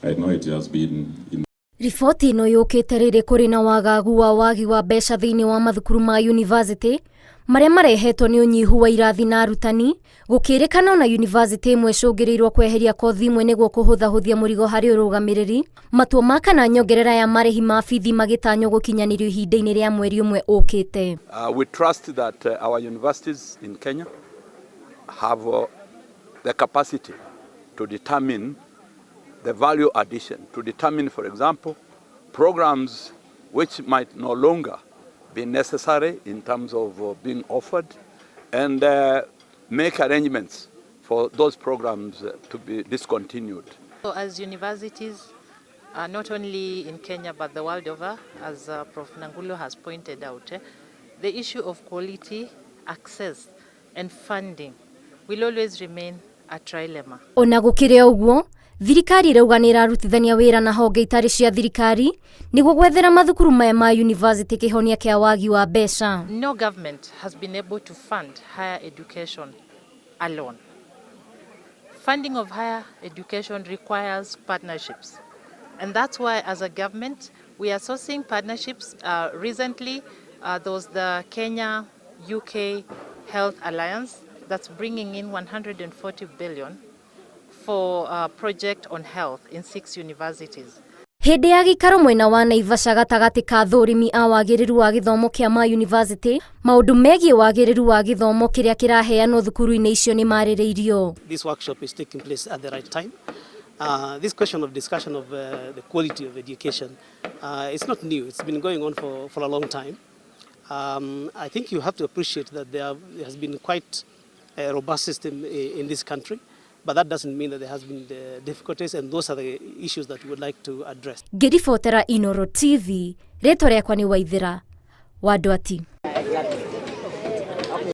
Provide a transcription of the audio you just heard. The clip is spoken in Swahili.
I know it has been in Riboti ĩno yũkĩte rĩrĩ kũrĩ na wagagu wa wagi wa mbeca thĩinĩ wa mathukuru ma yunivasĩtĩ marĩa marehetwo nĩ ũnyihu wa irathi na arutani, gũkĩrĩkana na yunivasĩtĩ ĩmwe ĩcũngĩrĩirwo kweheria kothi imwe nĩguo kũhũthahũthia mũrigo harĩ ũrũgamĩrĩri, matua ma kana nyongerera ya marĩhi ma bithi magĩtanywo gũkinyanĩrio ihinda-inĩ rĩa mweri ũmwe ũkĩte. We trust that our universities in Kenya have the capacity to determine the value addition, to determine, for example, programs which might no longer be necessary in terms of being offered, and make arrangements for those programs to be discontinued. So as universities, not only in Kenya but the world over, as Prof. Nangulo has pointed out, the issue of quality, access and funding will always remain a trilemma. Ona gũkĩrĩ ũguo, Thirikari rauga nĩ ĩrarutithania wĩra na honge itarĩ cia thirikari nĩguo gwethera mathukuru maya ma yunivasĩtĩ kĩhonia kĩa wagi wa mbeca. No government has been able to fund higher education alone. Funding of higher education requires partnerships. And that's why as a government we are sourcing partnerships. Recently there was the Kenya-UK Health Alliance that's bringing in 140 billion for a project on health in 6 universities. Hĩndĩ ya gĩikaro mwena wa Naivasha gatagatĩ ka thũrimi a wagĩrĩru wa gĩthomo kĩa ma yunivasĩtĩ, maũndũ megiĩ wagĩrĩru wa gĩthomo kĩrĩa kĩraheanwo thukuru-inĩ icio nĩ marĩrĩirio. This workshop is taking place at the right time. This question of discussion of the quality of education, it's not new. It's been going on for a long time. I think you have to appreciate that there has been quite a robust system in this country. But that doesn't mean that there has been the difficulties, and those are the issues that we would like to address. Ngĩribotera Inooro TV, rĩtwa rĩakwa nĩ Waithĩra wa Ndwati.